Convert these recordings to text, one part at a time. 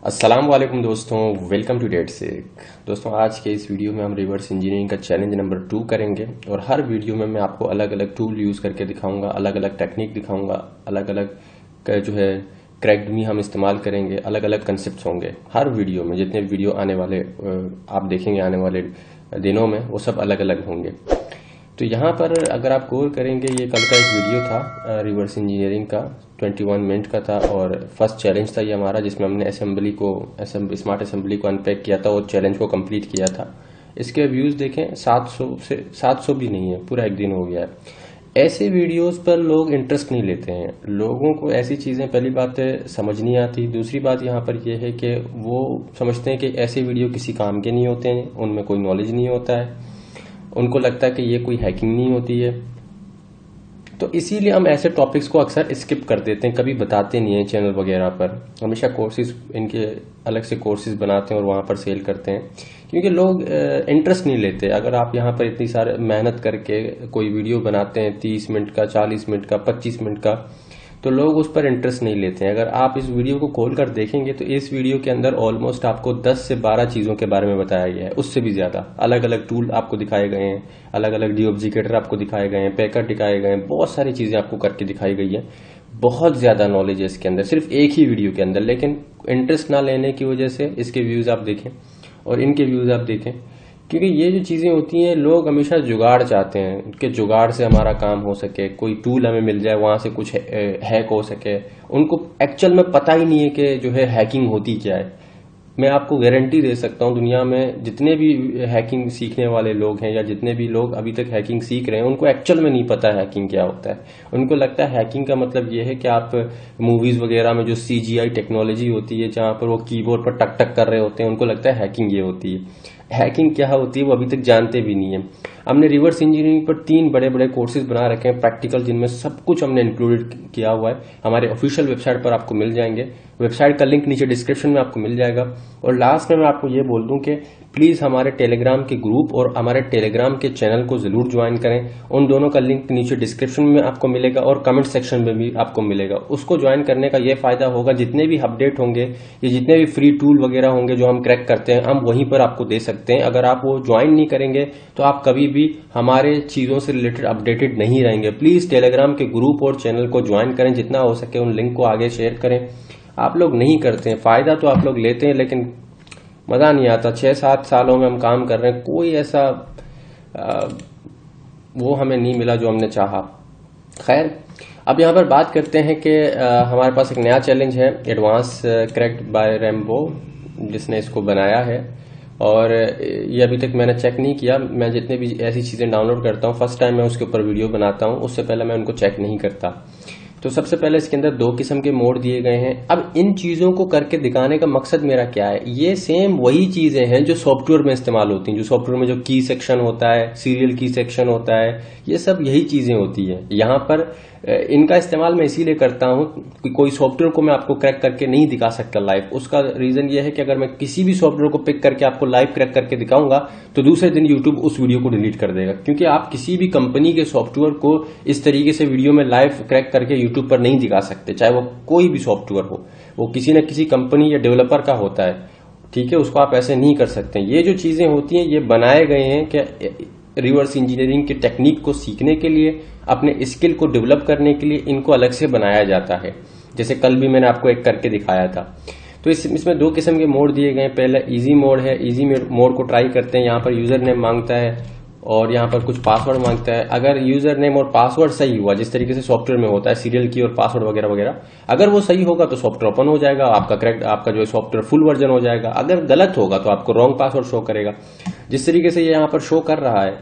अस्सलाम वालेकुम दोस्तों, वेलकम टू डेट सीख। दोस्तों, आज के इस वीडियो में हम रिवर्स इंजीनियरिंग का चैलेंज नंबर 2 करेंगे और हर वीडियो में मैं आपको अलग अलग टूल यूज़ करके दिखाऊंगा, अलग अलग टेक्निक दिखाऊंगा, अलग अलग जो है क्रैक्डमी हम इस्तेमाल करेंगे, अलग अलग कंसेप्ट होंगे हर वीडियो में। जितने वीडियो आने वाले आप देखेंगे आने वाले दिनों में, वो सब अलग अलग होंगे। तो यहाँ पर अगर आप गौर करेंगे, ये कल का एक वीडियो था रिवर्स इंजीनियरिंग का, 21 मिनट का था और फर्स्ट चैलेंज था ये हमारा, जिसमें हमने स्मार्ट असेंबली को अनपैक किया था और चैलेंज को कंप्लीट किया था। इसके व्यूज़ देखें, 700 भी नहीं है, पूरा एक दिन हो गया है। ऐसे वीडियोस पर लोग इंटरेस्ट नहीं लेते हैं। लोगों को ऐसी चीज़ें पहली बात है समझ नहीं आती। दूसरी बात यहाँ पर यह है कि वो समझते हैं कि ऐसे वीडियो किसी काम के नहीं होते हैं, उनमें कोई नॉलेज नहीं होता है, उनको लगता है कि ये कोई हैकिंग नहीं होती है। तो इसीलिए हम ऐसे टॉपिक्स को अक्सर स्किप कर देते हैं, कभी बताते नहीं हैं चैनल वगैरह पर। हमेशा कोर्सेज, इनके अलग से कोर्सेज बनाते हैं और वहाँ पर सेल करते हैं, क्योंकि लोग इंटरेस्ट नहीं लेते। अगर आप यहाँ पर इतनी सारी मेहनत करके कोई वीडियो बनाते हैं 30 मिनट का, 40 मिनट का, 25 मिनट का, तो लोग उस पर इंटरेस्ट नहीं लेते हैं। अगर आप इस वीडियो को खोल कर देखेंगे तो इस वीडियो के अंदर ऑलमोस्ट आपको 10 से 12 चीज़ों के बारे में बताया गया है, उससे भी ज़्यादा। अलग अलग टूल आपको दिखाए गए हैं, अलग अलग डीऑब्जेक्टर आपको दिखाए गए हैं, पैकर दिखाए गए हैं, बहुत सारी चीज़ें आपको करके दिखाई गई है। बहुत ज़्यादा नॉलेज है इसके अंदर, सिर्फ एक ही वीडियो के अंदर। लेकिन इंटरेस्ट ना लेने की वजह से इसके व्यूज़ आप देखें और इनके व्यूज़ आप देखें, क्योंकि ये जो चीज़ें होती हैं, लोग हमेशा जुगाड़ चाहते हैं कि जुगाड़ से हमारा काम हो सके, कोई टूल हमें मिल जाए, वहाँ से कुछ हैक हो सके। उनको एक्चुअल में पता ही नहीं है कि जो है हैकिंग होती क्या है। मैं आपको गारंटी दे सकता हूँ, दुनिया में जितने भी हैकिंग सीखने वाले लोग हैं या जितने भी लोग अभी तक हैकिंग सीख रहे हैं, उनको एक्चुअल में नहीं पता हैकिंग क्या होता है। उनको लगता है हैकिंग का मतलब ये है कि आप मूवीज़ वगैरह में जो CGI टेक्नोलॉजी होती है, जहाँ पर वो कीबोर्ड पर टक टक कर रहे होते हैं, उनको लगता है हैकिंग ये होती है। हैकिंग क्या होती है वो अभी तक जानते भी नहीं है। हमने रिवर्स इंजीनियरिंग पर 3 बड़े बड़े कोर्सेज बना रखे हैं प्रैक्टिकल, जिनमें सब कुछ हमने इंक्लूडेड किया हुआ है। हमारे ऑफिशियल वेबसाइट पर आपको मिल जाएंगे, वेबसाइट का लिंक नीचे डिस्क्रिप्शन में आपको मिल जाएगा। और लास्ट में मैं आपको ये बोल दूं कि प्लीज़ हमारे टेलीग्राम के ग्रुप और हमारे टेलीग्राम के चैनल को ज़रूर ज्वाइन करें। उन दोनों का लिंक नीचे डिस्क्रिप्शन में आपको मिलेगा और कमेंट सेक्शन में भी आपको मिलेगा। उसको ज्वाइन करने का ये फ़ायदा होगा, जितने भी अपडेट होंगे या जितने भी फ्री टूल वगैरह होंगे जो हम क्रैक करते हैं, हम वहीं पर आपको दे सकते हैं। अगर आप वो ज्वाइन नहीं करेंगे तो आप कभी भी हमारे चीज़ों से रिलेटेड अपडेटेड नहीं रहेंगे। प्लीज़ टेलीग्राम के ग्रुप और चैनल को ज्वाइन करें, जितना हो सके उन लिंक को आगे शेयर करें। आप लोग नहीं करते हैं, फ़ायदा तो आप लोग लेते हैं लेकिन मज़ा नहीं आता। 6-7 सालों में हम काम कर रहे हैं, कोई ऐसा वो हमें नहीं मिला जो हमने चाहा। खैर, अब यहाँ पर बात करते हैं कि हमारे पास एक नया चैलेंज है, एडवांस क्रैक्ड बाय रैम्बो, जिसने इसको बनाया है। और ये अभी तक मैंने चेक नहीं किया। मैं जितने भी ऐसी चीज़ें डाउनलोड करता हूँ, फर्स्ट टाइम मैं उसके ऊपर वीडियो बनाता हूँ, उससे पहले मैं उनको चेक नहीं करता। तो सबसे पहले इसके अंदर 2 किस्म के मोड दिए गए हैं। अब इन चीज़ों को करके दिखाने का मकसद मेरा क्या है, ये सेम वही चीज़ें हैं जो सॉफ्टवेयर में इस्तेमाल होती हैं। जो सॉफ्टवेयर में जो की सेक्शन होता है, सीरियल की सेक्शन होता है, ये सब यही चीज़ें होती हैं। यहाँ पर इनका इस्तेमाल मैं इसीलिए करता हूँ कि कोई सॉफ्टवेयर को मैं आपको क्रैक करके नहीं दिखा सकता लाइव। उसका रीज़न ये है कि अगर मैं किसी भी सॉफ्टवेयर को पिक करके आपको लाइव क्रैक करके दिखाऊंगा तो दूसरे दिन यूट्यूब उस वीडियो को डिलीट कर देगा, क्योंकि आप किसी भी कंपनी के सॉफ्टवेयर को इस तरीके से वीडियो में लाइव क्रैक करके यूट्यूब पर नहीं दिखा सकते, चाहे वो कोई भी सॉफ्टवेयर हो। वो किसी न किसी कंपनी या डेवलपर का होता है, ठीक है, उसको आप ऐसे नहीं कर सकते। ये जो चीज़ें होती हैं, ये बनाए गए हैं कि रिवर्स इंजीनियरिंग की टेक्निक को सीखने के लिए, अपने स्किल को डेवलप करने के लिए इनको अलग से बनाया जाता है। जैसे कल भी मैंने आपको एक करके दिखाया था। तो इसमें 2 किस्म के मोड दिए गए हैं। पहला इजी मोड है, इजी मोड को ट्राई करते हैं। यहाँ पर यूजर नेम मांगता है और यहाँ पर कुछ पासवर्ड मांगता है। अगर यूजर नेम और पासवर्ड सही हुआ, जिस तरीके से सॉफ्टवेयर में होता है सीरियल की और पासवर्ड वगैरह वगैरह, अगर वो सही होगा तो सॉफ्टवेयर ओपन हो जाएगा, आपका जो है सॉफ्टवेयर फुल वर्जन हो जाएगा। अगर गलत होगा तो आपको रॉन्ग पासवर्ड शो करेगा, जिस तरीके से ये यहाँ पर शो कर रहा है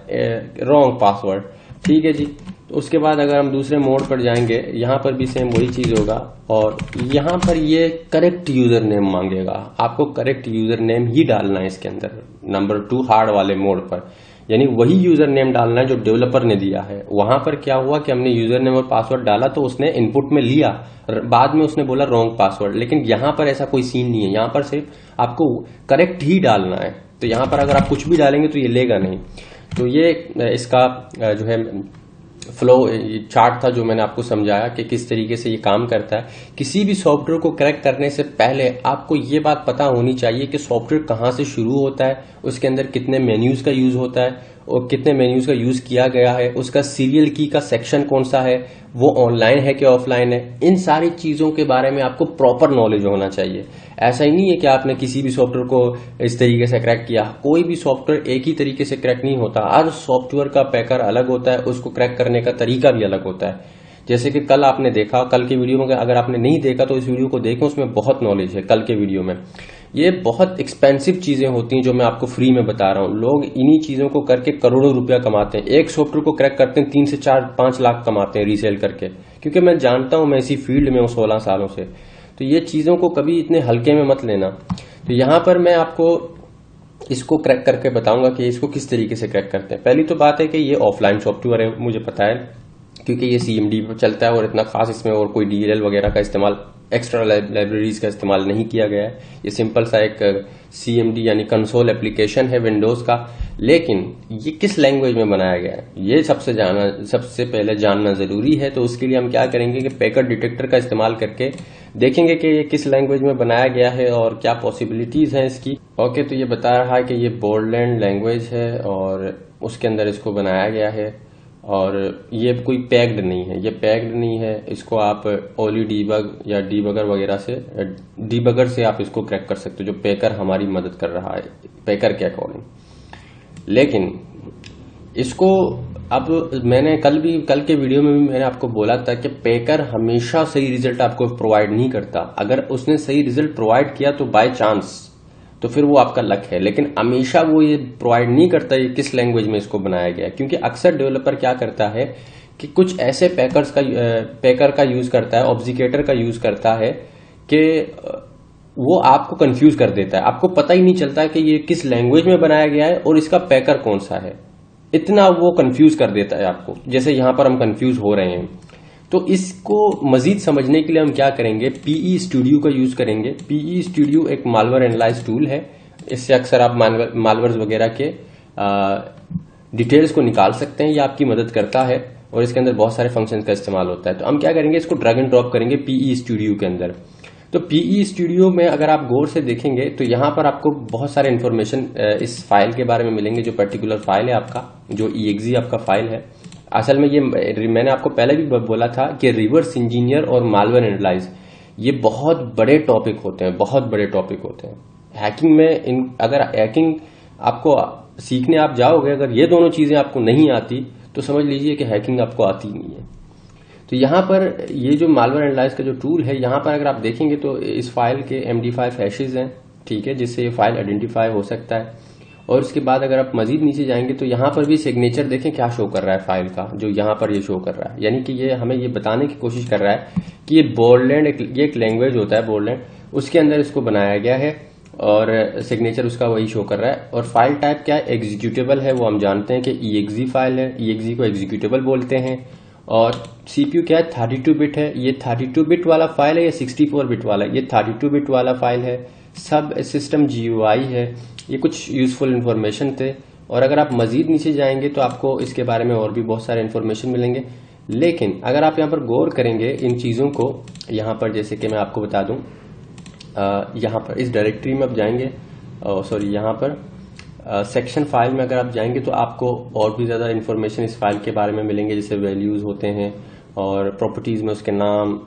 रॉन्ग पासवर्ड, ठीक है जी। तो उसके बाद अगर हम दूसरे मोड पर जाएंगे, यहाँ पर भी सेम वही चीज होगा और यहाँ पर ये करेक्ट यूजर नेम मांगेगा। आपको करेक्ट यूजर नेम ही डालना है इसके अंदर, नंबर 2 हार्ड वाले मोड पर, यानी वही यूजर नेम डालना है जो डेवलपर ने दिया है। वहां पर क्या हुआ कि हमने यूजर नेम और पासवर्ड डाला तो उसने इनपुट में लिया, बाद में उसने बोला रॉन्ग पासवर्ड। लेकिन यहाँ पर ऐसा कोई सीन नहीं है, यहाँ पर सिर्फ आपको करेक्ट ही डालना है। तो यहाँ पर अगर आप कुछ भी डालेंगे तो ये लेगा नहीं। तो ये इसका जो है फ्लो चार्ट था जो मैंने आपको समझाया कि किस तरीके से ये काम करता है। किसी भी सॉफ्टवेयर को क्रैक करने से पहले आपको ये बात पता होनी चाहिए कि सॉफ्टवेयर कहाँ से शुरू होता है, उसके अंदर कितने मेन्यूज का यूज होता है और कितने मेन्यूज का यूज किया गया है, उसका सीरियल की का सेक्शन कौन सा है, वो ऑनलाइन है कि ऑफलाइन है। इन सारी चीजों के बारे में आपको प्रॉपर नॉलेज होना चाहिए। ऐसा ही नहीं है कि आपने किसी भी सॉफ्टवेयर को इस तरीके से क्रैक किया। कोई भी सॉफ्टवेयर एक ही तरीके से क्रैक नहीं होता। हर सॉफ्टवेयर का पैकर अलग होता है, उसको क्रैक करने का तरीका भी अलग होता है। जैसे कि कल आपने देखा, कल की वीडियो में अगर आपने नहीं देखा तो इस वीडियो को देखें, उसमें बहुत नॉलेज है। कल के वीडियो में ये बहुत एक्सपेंसिव चीजें होती हैं जो मैं आपको फ्री में बता रहा हूं। लोग इन्हीं चीजों को करके करोड़ों रुपया कमाते हैं। एक सॉफ्टवेयर को क्रैक करते हैं 3 से 4-5 लाख कमाते हैं रीसेल करके। क्योंकि मैं जानता हूं, मैं इसी फील्ड में हूं 16 सालों से। तो ये चीजों को कभी इतने हल्के में मत लेना। तो यहां पर मैं आपको इसको क्रैक करके बताऊंगा कि इसको किस तरीके से क्रैक करते हैं। पहली तो बात है कि ये ऑफलाइन सॉफ्टवेयर है, मुझे पता है, क्योंकि ये सीएमडी पर चलता है और इतना खास इसमें और कोई डीएलएल वगैरह का इस्तेमाल, एक्स्ट्रा लाइब्रेरीज का इस्तेमाल नहीं किया गया है। ये सिंपल सा एक सीएमडी यानी कंसोल एप्लीकेशन है विंडोज का। लेकिन ये किस लैंग्वेज में बनाया गया है, ये सबसे पहले जानना जरूरी है। तो उसके लिए हम क्या करेंगे कि पैकेट डिटेक्टर का इस्तेमाल करके देखेंगे कि ये किस लैंग्वेज में बनाया गया है और क्या पॉसिबिलिटीज हैं इसकी। ओके, तो ये बता रहा है कि ये बोर्डलैंड लैंग्वेज है और उसके अंदर इसको बनाया गया है। और ये कोई पैक्ड नहीं है, ये पैक्ड नहीं है। इसको आप ओली डीबग या डीबगर वगैरह से, डीबगर से आप इसको क्रैक कर सकते हो, जो पैकर हमारी मदद कर रहा है पैकर के अकॉर्डिंग। लेकिन इसको अब मैंने कल के वीडियो में भी मैंने आपको बोला था कि पैकर हमेशा सही रिजल्ट आपको प्रोवाइड नहीं करता। अगर उसने सही रिजल्ट प्रोवाइड किया तो बाय चांस, तो फिर वो आपका लक है। लेकिन हमेशा वो ये प्रोवाइड नहीं करता ये किस लैंग्वेज में इसको बनाया गया है। क्योंकि अक्सर डेवलपर क्या करता है कि कुछ ऐसे पैकर का यूज करता है, ऑब्जिकेटर का यूज करता है कि वो आपको कंफ्यूज कर देता है। आपको पता ही नहीं चलता कि ये किस लैंग्वेज में बनाया गया है और इसका पैकर कौन सा है। इतना वो कंफ्यूज कर देता है आपको, जैसे यहां पर हम कंफ्यूज हो रहे हैं। तो इसको मजीद समझने के लिए हम क्या करेंगे, पीई स्टूडियो का यूज करेंगे। पीई स्टूडियो एक मालवेयर एनालाइज टूल है। इससे अक्सर आप मालवेयर वगैरह के डिटेल्स को निकाल सकते हैं। ये आपकी मदद करता है और इसके अंदर बहुत सारे फंक्शंस का इस्तेमाल होता है। तो हम क्या करेंगे, इसको ड्रैग एंड ड्रॉप करेंगे पीई स्टूडियो के अंदर। तो पीई स्टूडियो में अगर आप गौर से देखेंगे तो यहां पर आपको बहुत सारे इन्फॉर्मेशन इस फाइल के बारे में मिलेंगे। जो पर्टिकुलर फाइल है आपका, जो EXE आपका फाइल है, असल में ये मैंने आपको पहले भी बोला था कि रिवर्स इंजीनियर और मालवेयर एनालाइज ये बहुत बड़े टॉपिक होते हैं, बहुत बड़े टॉपिक होते हैं हैकिंग में। अगर हैकिंग आपको सीखने आप जाओगे, अगर ये दोनों चीजें आपको नहीं आती तो समझ लीजिए कि हैकिंग आपको आती नहीं है। तो यहाँ पर ये जो मालवेयर एनालाइज का जो टूल है, यहाँ पर अगर आप देखेंगे तो इस फाइल के MD5 हैशेज हैं, ठीक है, जिससे ये फाइल आइडेंटिफाई हो सकता है। और उसके बाद अगर आप मजीद नीचे जाएंगे तो यहाँ पर भी सिग्नेचर देखें क्या शो कर रहा है फाइल का, जो यहाँ पर ये शो कर रहा है। यानी कि ये हमें ये बताने की कोशिश कर रहा है कि ये बोर्डलैंड ये एक लैंग्वेज होता है बोर्डलैंड, उसके अंदर इसको बनाया गया है और सिग्नेचर उसका वही शो कर रहा है। और फाइल टाइप क्या है, एग्जीक्यूटेबल है। वो हम जानते हैं कि EXE फाइल है, EXE को एग्जीक्यूटेबल बोलते हैं। और CPU क्या है, 32 बिट है। ये 32 बिट वाला फाइल है या 64 बिट वाला, ये 32 बिट वाला फाइल है। सब सिस्टम GUI है। ये कुछ यूजफुल इन्फॉर्मेशन थे। और अगर आप मजीद नीचे जाएंगे तो आपको इसके बारे में और भी बहुत सारे इन्फॉर्मेशन मिलेंगे। लेकिन अगर आप यहाँ पर गौर करेंगे इन चीज़ों को, यहाँ पर जैसे कि मैं आपको बता दूं, यहाँ पर इस डायरेक्टरी में आप जाएंगे, सॉरी यहाँ पर सेक्शन फाइल में अगर आप जाएंगे तो आपको और भी ज़्यादा इन्फॉर्मेशन इस फाइल के बारे में मिलेंगे। जैसे वैल्यूज़ होते हैं और प्रॉपर्टीज़ में उसके नाम,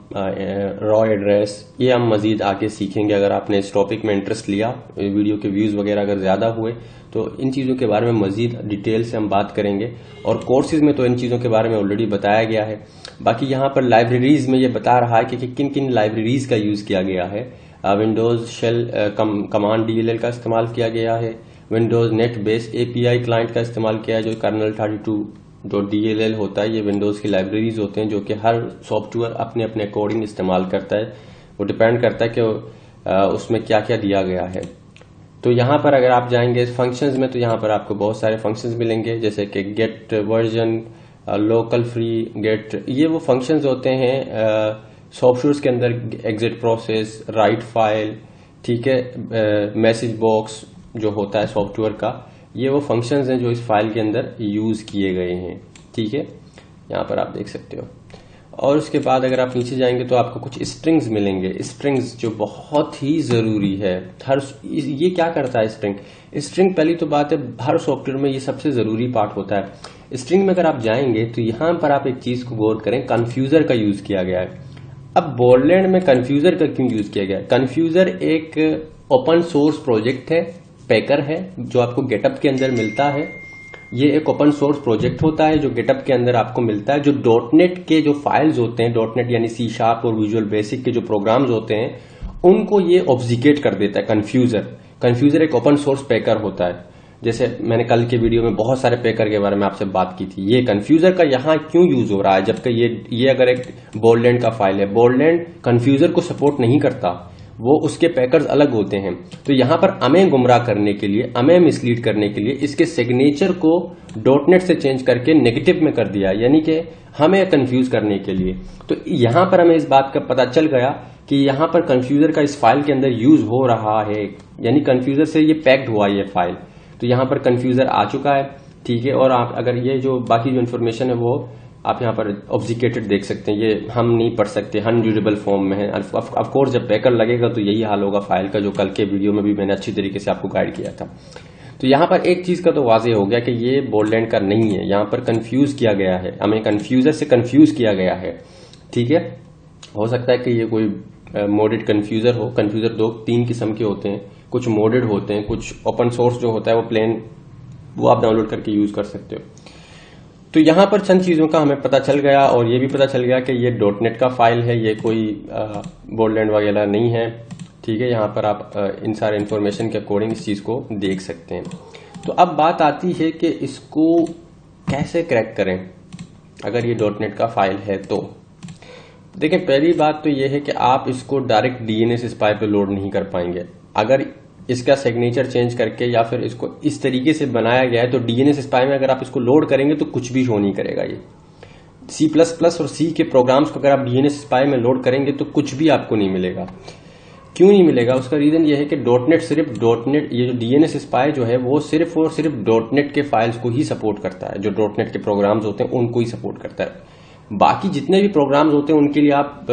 रॉ एड्रेस, ये हम मजीद आगे सीखेंगे। अगर आपने इस टॉपिक में इंटरेस्ट लिया, वीडियो के व्यूज़ वगैरह अगर ज़्यादा हुए तो इन चीज़ों के बारे में मजीद डिटेल से हम बात करेंगे। और कोर्सेज में तो इन चीज़ों के बारे में ऑलरेडी बताया गया है। बाकी यहाँ पर लाइब्रेरीज में ये बता रहा है कि किन किन लाइब्रेरीज का यूज़ किया गया है। विंडोज शेल कमांड DLL का इस्तेमाल किया गया है। Windows net base API client का इस्तेमाल किया है, जो कर्नल 32.dll होता है। ये विंडोज की लाइब्रेरीज होते हैं जो कि हर सॉफ्टवेयर अपने अपने अकॉर्डिंग इस्तेमाल करता है। वो डिपेंड करता है कि उसमें क्या क्या दिया गया है। तो यहाँ पर अगर आप जाएंगे फंक्शंस में तो यहाँ पर आपको बहुत सारे फंक्शंस मिलेंगे, जैसे कि get version, local free, get, ये वो फंक्शंस होते हैं सॉफ्टवेयर के अंदर। एग्जिट प्रोसेस, राइट फाइल, ठीक है, मैसेज बॉक्स जो होता है सॉफ्टवेयर का, ये वो फंक्शंस हैं जो इस फाइल के अंदर यूज किए गए हैं, ठीक है। यहाँ पर आप देख सकते हो। और उसके बाद अगर आप नीचे जाएंगे तो आपको कुछ स्ट्रिंग्स मिलेंगे, स्ट्रिंग्स जो बहुत ही जरूरी है। ये क्या करता है स्ट्रिंग पहली तो बात है, हर सॉफ्टवेयर में ये सबसे जरूरी पार्ट होता है। स्ट्रिंग में अगर आप जाएंगे तो यहां पर आप एक चीज को गौर करें, कन्फ्यूजर का यूज किया गया है। अब बॉर्डलैंड में कन्फ्यूजर का क्यों यूज किया गया है? कन्फ्यूजर एक ओपन सोर्स प्रोजेक्ट है, पैकर है, जो आपको गेटअप के अंदर मिलता है। ये एक ओपन सोर्स प्रोजेक्ट होता है जो गेटअप के अंदर आपको मिलता है। जो डॉटनेट के जो फाइल्स होते हैं, डॉटनेट यानी C# और विजुअल बेसिक के जो प्रोग्राम्स होते हैं, उनको ये ऑब्जिकेट कर देता है कन्फ्यूजर एक ओपन सोर्स पैकर होता है। जैसे मैंने कल के वीडियो में बहुत सारे पैकर के बारे में आपसे बात की थी। ये कन्फ्यूजर का यहाँ क्यों यूज हो रहा है, जबकि ये अगर एक बॉर्डलैंड का फाइल है, बॉर्डलैंड कन्फ्यूजर को सपोर्ट नहीं करता, वो उसके पैकर्स अलग होते हैं। तो यहां पर हमें गुमराह करने के लिए, हमें मिसलीड करने के लिए इसके सिग्नेचर को डॉटनेट से चेंज करके नेगेटिव में कर दिया, यानी कि हमें कंफ्यूज करने के लिए। तो यहां पर हमें इस बात का पता चल गया कि यहां पर कंफ्यूजर का इस फाइल के अंदर यूज हो रहा है, यानी कंफ्यूजर से ये पैक्ड हुआ ये फाइल। तो यहां पर कंफ्यूजर आ चुका है, ठीक है। और आप अगर ये जो बाकी जो इन्फॉर्मेशन है वो आप यहाँ पर ऑब्जिकेटेड देख सकते हैं, ये हम नहीं पढ़ सकते, अनरीडेबल फॉर्म में है। ऑफ कोर्स जब पैकर लगेगा तो यही हाल होगा फाइल का, जो कल के वीडियो में भी मैंने अच्छी तरीके से आपको गाइड किया था। तो यहाँ पर एक चीज का तो वाजे हो गया कि ये बॉर्डलैंड का नहीं है, यहाँ पर कंफ्यूज किया गया है, हमें कंफ्यूजर से कंफ्यूज किया गया है, ठीक है। हो सकता है कि ये कोई मोडेड कंफ्यूजर हो। कंफ्यूजर 2-3 किस्म के होते हैं, कुछ मोडेड होते हैं, कुछ ओपन सोर्स जो होता है वो प्लेन, वो आप डाउनलोड करके यूज कर सकते हो। तो यहां पर चंद चीजों का हमें पता चल गया, और ये भी पता चल गया कि ये डॉटनेट का फाइल है, ये कोई बॉर्डलैंड वगैरह नहीं है, ठीक है। यहां पर आप इन सारे इंफॉर्मेशन के अकॉर्डिंग इस चीज को देख सकते हैं। तो अब बात आती है कि इसको कैसे क्रैक करें अगर ये डॉटनेट का फाइल है। तो देखिए, पहली बात तो ये है कि आप इसको डायरेक्ट DNS स्पाई पे लोड नहीं कर पाएंगे। अगर इसका सिग्नेचर चेंज करके या फिर इसको इस तरीके से बनाया गया है तो DNS स्पाई में अगर आप इसको लोड करेंगे तो कुछ भी शो नहीं करेगा। ये C++ और C के प्रोग्राम्स को अगर आप DNS स्पाई में लोड करेंगे तो कुछ भी आपको नहीं मिलेगा। क्यों नहीं मिलेगा? उसका रीजन ये है कि डॉटनेट ये जो DNS स्पाई जो है वो सिर्फ और सिर्फ डॉटनेट के फाइल्स को ही सपोर्ट करता है, जो डॉटनेट के प्रोग्राम्स होते हैं उनको ही सपोर्ट करता है। बाकी जितने भी प्रोग्राम्स होते हैं उनके लिए आप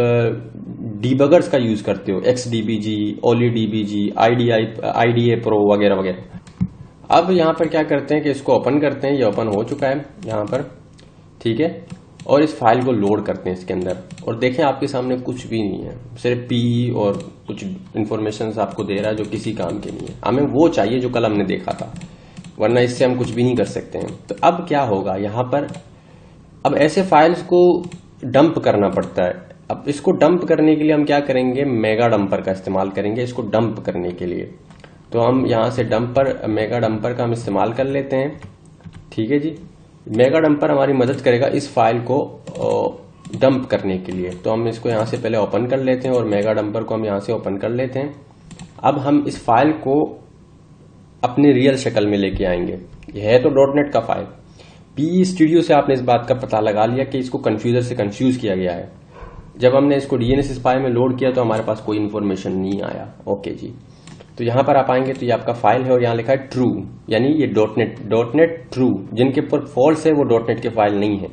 डीबगर्स का यूज करते हो, XDBG, OLIDBG, IDA Pro वगैरह वगैरह। अब यहां पर क्या करते हैं कि इसको ओपन करते हैं, ये ओपन हो चुका है यहां पर, ठीक है। और इस फाइल को लोड करते हैं इसके अंदर, और देखें आपके सामने कुछ भी नहीं है, सिर्फ PE और कुछ इंफॉर्मेशन आपको दे रहा है जो किसी काम के नहीं है। हमें वो चाहिए जो कल हमने देखा था, वरना इससे हम कुछ भी नहीं कर सकते हैं। तो अब क्या होगा यहां पर, अब ऐसे फाइल्स को डंप करना पड़ता है। अब इसको डंप करने के लिए हम क्या करेंगे, मेगा डंपर का इस्तेमाल करेंगे इसको डंप करने के लिए। तो हम यहां से मेगा डंपर का हम इस्तेमाल कर लेते हैं, ठीक है जी। मेगा डंपर हमारी मदद करेगा इस फाइल को डंप करने के लिए। तो हम इसको यहां से पहले ओपन कर लेते हैं और मेगा डंपर को हम यहां से ओपन कर लेते हैं। अब हम इस फाइल को अपनी रियल शक्ल में लेके आएंगे। यह है तो डॉटनेट का फाइल। PE स्टूडियो से आपने इस बात का पता लगा लिया कि इसको कंफ्यूजर से कंफ्यूज किया गया है। जब हमने इसको DNS स्पाई में लोड किया तो हमारे पास कोई इन्फॉर्मेशन नहीं आया। ओके जी, तो यहां पर आप आएंगे तो ये आपका फाइल है और यहां लिखा है ट्रू, यानी ये डॉटनेट ट्रू। जिनके ऊपर फॉल्स है वो डॉटनेट के फाइल नहीं है।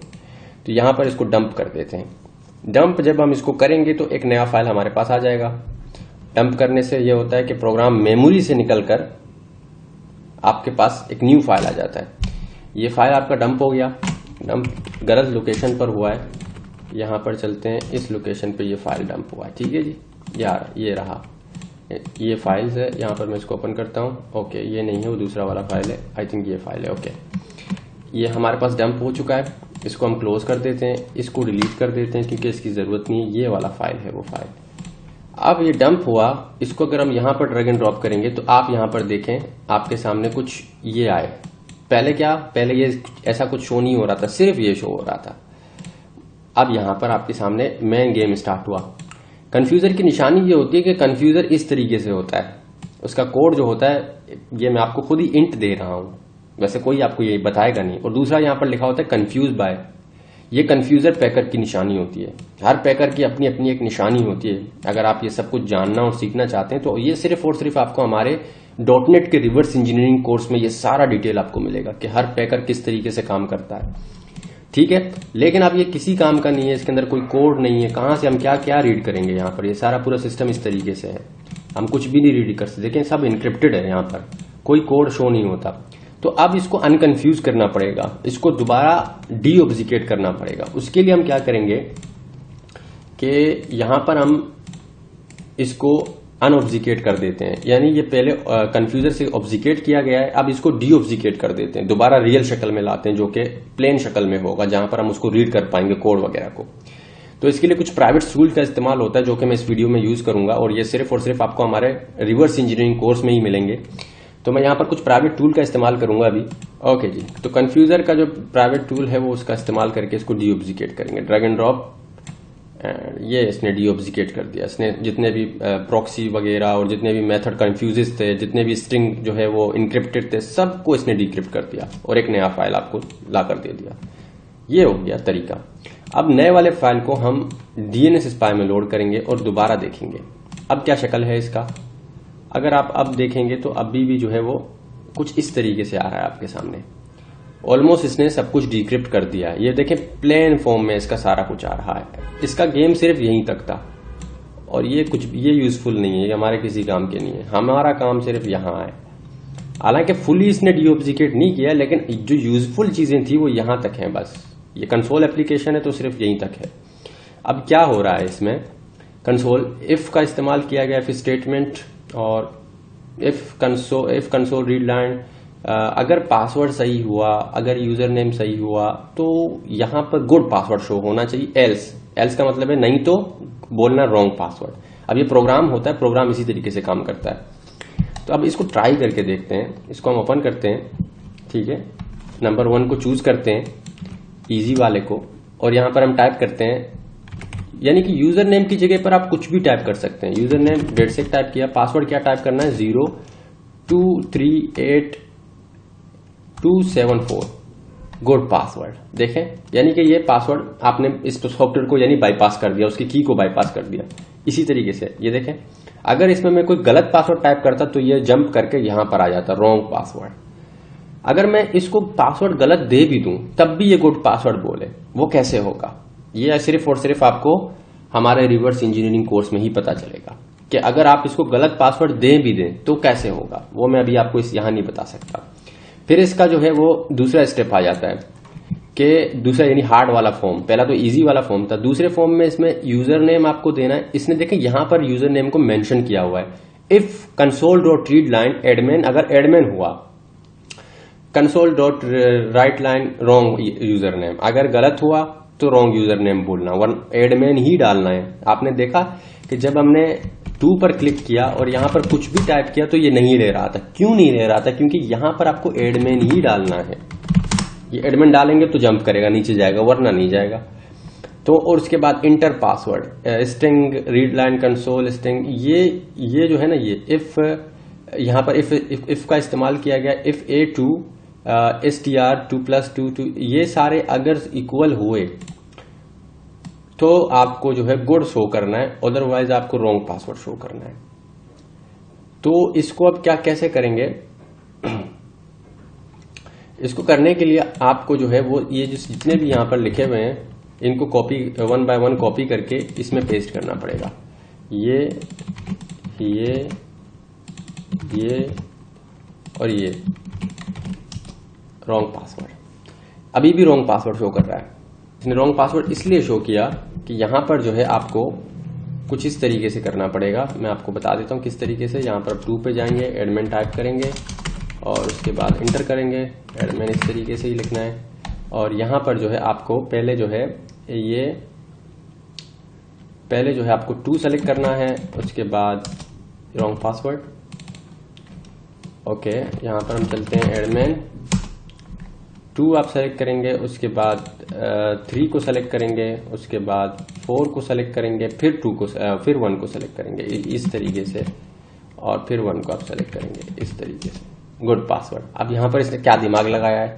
तो यहां पर इसको डंप कर देते हैं। डंप जब हम इसको करेंगे तो एक नया फाइल हमारे पास आ जाएगा। डंप करने से यह होता है कि प्रोग्राम मेमोरी से निकलकर आपके पास एक न्यू फाइल आ जाता है। ये फाइल आपका डंप हो गया, डंप गलत लोकेशन पर हुआ है। यहां पर चलते हैं, इस लोकेशन पे ये फाइल डंप हुआ है, ठीक है जी। यार ये रहा, ये फाइल्स है, यहां पर मैं इसको ओपन करता हूं। ओके, ये नहीं है, वो दूसरा वाला फाइल है, आई थिंक ये फाइल है। ओके, ये हमारे पास डंप हो चुका है। इसको हम क्लोज कर देते हैं, इसको डिलीट कर देते हैं क्योंकि इसकी जरूरत नहीं है। ये वाला फाइल है वो फाइल। अब ये डंप हुआ, इसको अगर हम यहां पर ड्रैग एंड ड्रॉप करेंगे तो आप यहां पर देखें आपके सामने कुछ ये आए। पहले ये ऐसा कुछ शो नहीं हो रहा था, सिर्फ ये शो हो रहा था। अब यहां पर आपके सामने मेन गेम स्टार्ट हुआ। कंफ्यूजर की निशानी ये होती है कि कंफ्यूजर इस तरीके से होता है, उसका कोड जो होता है, ये मैं आपको खुद ही इंट दे रहा हूं, वैसे कोई आपको ये बताएगा नहीं। और दूसरा यहां पर लिखा होता है कंफ्यूज बाय। ये कंफ्यूजर पैकर की निशानी होती है। हर पैकर की अपनी अपनी एक निशानी होती है। अगर आप ये सब कुछ जानना और सीखना चाहते हैं तो ये सिर्फ और सिर्फ आपको हमारे डॉटनेट के रिवर्स इंजीनियरिंग कोर्स में ये सारा डिटेल आपको मिलेगा कि हर पैकर किस तरीके से काम करता है। ठीक है। लेकिन अब ये किसी काम का नहीं है, इसके अंदर कोई कोड नहीं है, कहां से हम क्या क्या रीड करेंगे। यहाँ पर ये सारा पूरा सिस्टम इस तरीके से है, हम कुछ भी नहीं रीड कर सकते। देखिए सब इनक्रिप्टेड है, यहाँ पर कोई कोड शो नहीं होता। तो अब इसको अनकन्फ्यूज करना पड़ेगा, इसको दोबारा डी ऑब्जिकेट करना पड़ेगा। उसके लिए हम क्या करेंगे कि यहां पर हम इसको अनऑब्जिकेट कर देते हैं, यानी ये पहले कन्फ्यूजर से ऑब्जिकेट किया गया है, अब इसको डी ऑब्जिकेट कर देते हैं, दोबारा रियल शक्ल में लाते हैं, जो कि प्लेन शक्ल में होगा, जहां पर हम उसको रीड कर पाएंगे कोड वगैरह को। तो इसके लिए कुछ प्राइवेट टूल का इस्तेमाल होता है, जो कि मैं इस वीडियो में यूज करूंगा, और ये सिर्फ और सिर्फ आपको हमारे रिवर्स इंजीनियरिंग कोर्स में ही मिलेंगे। तो मैं यहाँ पर कुछ प्राइवेट टूल का इस्तेमाल करूंगा अभी। ओके जी, तो कन्फ्यूजर का जो प्राइवेट टूल है वो उसका इस्तेमाल करके इसको डी ऑब्जिकेट करेंगे। ड्रैग एंड ड्रॉप, ये इसने डी ऑब्जिकेट कर दिया। इसने जितने भी प्रॉक्सी वगैरह और जितने भी मेथड कन्फ्यूजेस थे, जितने भी स्ट्रिंग जो है वो इनक्रिप्टेड थे, सबको इसने डिक्रिप्ट कर दिया और एक नया फाइल आपको ला कर दे दिया। ये हो गया तरीका। अब नए वाले फाइल को हम डीएनएस स्पाई में लोड करेंगे और दोबारा देखेंगे अब क्या शक्ल है इसका। अगर आप अब देखेंगे तो अभी भी जो है वो कुछ इस तरीके से आ रहा है आपके सामने। ऑलमोस्ट इसने सब कुछ डिक्रिप्ट कर दिया है। ये देखें प्लेन फॉर्म में इसका सारा कुछ आ रहा है। इसका गेम सिर्फ यहीं तक था और ये यूजफुल नहीं है, ये हमारे किसी काम के नहीं है। हमारा काम सिर्फ यहाँ है। हालांकि फुली इसने डी ऑब्जिकेट नहीं किया, लेकिन जो यूजफुल चीजें थी वो यहां तक हैं बस। ये कंसोल एप्लीकेशन है तो सिर्फ यहीं तक है। अब क्या हो रहा है इसमें, कंसोल इफ का इस्तेमाल किया गया, इफ स्टेटमेंट और इफ कंसोल रीड लाइन। अगर पासवर्ड सही हुआ, अगर यूजर नेम सही हुआ, तो यहां पर गुड पासवर्ड शो होना चाहिए। एल्स का मतलब है नहीं तो बोलना रॉन्ग पासवर्ड। अब ये प्रोग्राम होता है, प्रोग्राम इसी तरीके से काम करता है। तो अब इसको ट्राई करके देखते हैं। इसको हम ओपन करते हैं, ठीक है। नंबर 1 को चूज करते हैं, इजी वाले को, और यहां पर हम टाइप करते हैं, यानी कि यूजर नेम की जगह पर आप कुछ भी टाइप कर सकते हैं। यूजर नेम डेडसेक टाइप किया, पासवर्ड क्या टाइप करना है, 0238274 गुड पासवर्ड। देखें, यानी कि ये पासवर्ड आपने इस सॉफ्टवेयर को यानी बाईपास कर दिया, उसकी की को बाईपास कर दिया। इसी तरीके से ये देखें, अगर इसमें मैं कोई गलत पासवर्ड टाइप करता तो ये जंप करके यहां पर आ जाता रॉन्ग पासवर्ड। अगर मैं इसको पासवर्ड गलत दे भी दूं तब भी ये गुड पासवर्ड बोले, वो कैसे होगा? ये सिर्फ और सिर्फ आपको हमारे रिवर्स इंजीनियरिंग कोर्स में ही पता चलेगा कि अगर आप इसको गलत पासवर्ड दें भी दें तो कैसे होगा। वो मैं अभी आपको यहां नहीं बता सकता। फिर इसका जो है वो दूसरा स्टेप आ जाता है कि दूसरा यानी हार्ड वाला फॉर्म। पहला तो इजी वाला फॉर्म था, दूसरे फॉर्म में इसमें यूजर नेम आपको देना है। इसने देखें यहां पर यूजर नेम को मेंशन किया हुआ है, if console dot read line admin, अगर एडमिन हुआ, console dot right line wrong user name, अगर गलत हुआ तो रॉन्ग यूजर नेम बोलना, वन एडमिन ही डालना है। आपने देखा कि जब हमने 2 पर क्लिक किया और यहां पर कुछ भी टाइप किया तो ये नहीं ले रहा था। क्यों नहीं ले रहा था? क्योंकि यहां पर आपको एडमिन ही डालना है। ये एडमिन डालेंगे तो जंप करेगा, नीचे जाएगा, वरना नहीं जाएगा। तो और उसके बाद inter password, string read line console string, ये जो है ना, ये इफ, यहां पर इफ का इस्तेमाल किया गया। इफ A2 str2+2, ये सारे अगर इक्वल हुए तो आपको जो है गुड शो करना है, अदरवाइज आपको रॉन्ग पासवर्ड शो करना है। तो इसको अब क्या कैसे करेंगे? इसको करने के लिए आपको जो है वो ये जितने भी यहां पर लिखे हुए हैं इनको कॉपी 1 बाय 1 कॉपी करके इसमें पेस्ट करना पड़ेगा। ये और ये रॉन्ग पासवर्ड, अभी भी रॉन्ग पासवर्ड शो कर रहा है। इसने रॉन्ग पासवर्ड इसलिए शो किया कि यहां पर जो है आपको कुछ इस तरीके से करना पड़ेगा। मैं आपको बता देता हूं किस तरीके से। यहां पर 2 पे जाएंगे, एडमिन टाइप करेंगे और उसके बाद इंटर करेंगे। एडमिन इस तरीके से ही लिखना है और यहां पर जो है आपको पहले जो है आपको 2 सेलेक्ट करना है, उसके बाद रॉन्ग पासवर्ड। ओके, यहां पर हम चलते हैं एडमिन 2 आप सेलेक्ट करेंगे, उसके बाद 3 को सेलेक्ट करेंगे, उसके बाद 4 को सेलेक्ट करेंगे, फिर 1 को सेलेक्ट करेंगे इस तरीके से, और फिर 1 को आप सेलेक्ट करेंगे इस तरीके से। Good password. अब यहां पर इसने क्या दिमाग लगाया है,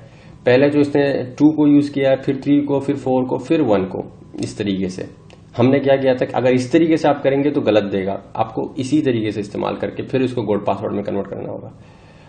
पहले जो इसने 2 को यूज किया है, फिर 3 को, फिर 4 को, फिर 1 को, इस तरीके से। हमने क्या किया था कि अगर इस तरीके से आप करेंगे तो गलत देगा, आपको इसी तरीके से इस्तेमाल करके फिर इसको गुड पासवर्ड में कन्वर्ट करना होगा।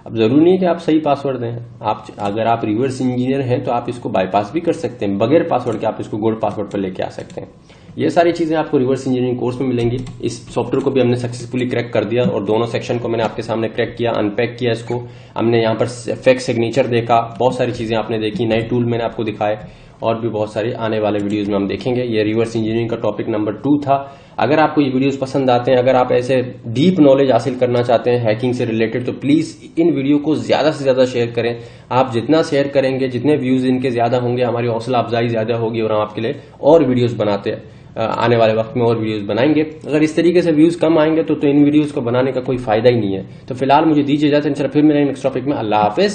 अब जरूरी नहीं कि आप सही पासवर्ड दें। आप अगर आप रिवर्स इंजीनियर हैं तो आप इसको बाईपास भी कर सकते हैं, बगैर पासवर्ड के आप इसको गुड पासवर्ड पर लेके आ सकते हैं। ये सारी चीजें आपको रिवर्स इंजीनियरिंग कोर्स में मिलेंगी। इस सॉफ्टवेयर को भी हमने सक्सेसफुली क्रैक कर दिया और दोनों सेक्शन को मैंने आपके सामने क्रैक किया, अनपैक किया इसको। हमने यहाँ पर फेक सिग्नेचर देखा, बहुत सारी चीजें आपने देखी, नए टूल मैंने आपको दिखाए और भी बहुत सारे आने वाले वीडियोज में हम देखेंगे। ये रिवर्स इंजीनियरिंग का टॉपिक नंबर 2 था। अगर आपको ये वीडियोस पसंद आते हैं, अगर आप ऐसे डीप नॉलेज हासिल करना चाहते हैं हैकिंग से रिलेटेड, तो प्लीज इन वीडियो को ज्यादा से ज्यादा शेयर करें। आप जितना शेयर करेंगे, जितने व्यूज इनके ज्यादा होंगे, हमारी हौसला अफजाई ज्यादा होगी और हम आपके लिए और वीडियोस बनाते हैं, आने वाले वक्त में और वीडियोस बनाएंगे। अगर इस तरीके से व्यूज कम आएंगे तो इन वीडियोस को बनाने का कोई फायदा ही नहीं है। तो फिलहाल मुझे दीजिए इजाजत, फिर मिलेंगे नेक्स्ट टॉपिक में। अल्लाह हाफिज।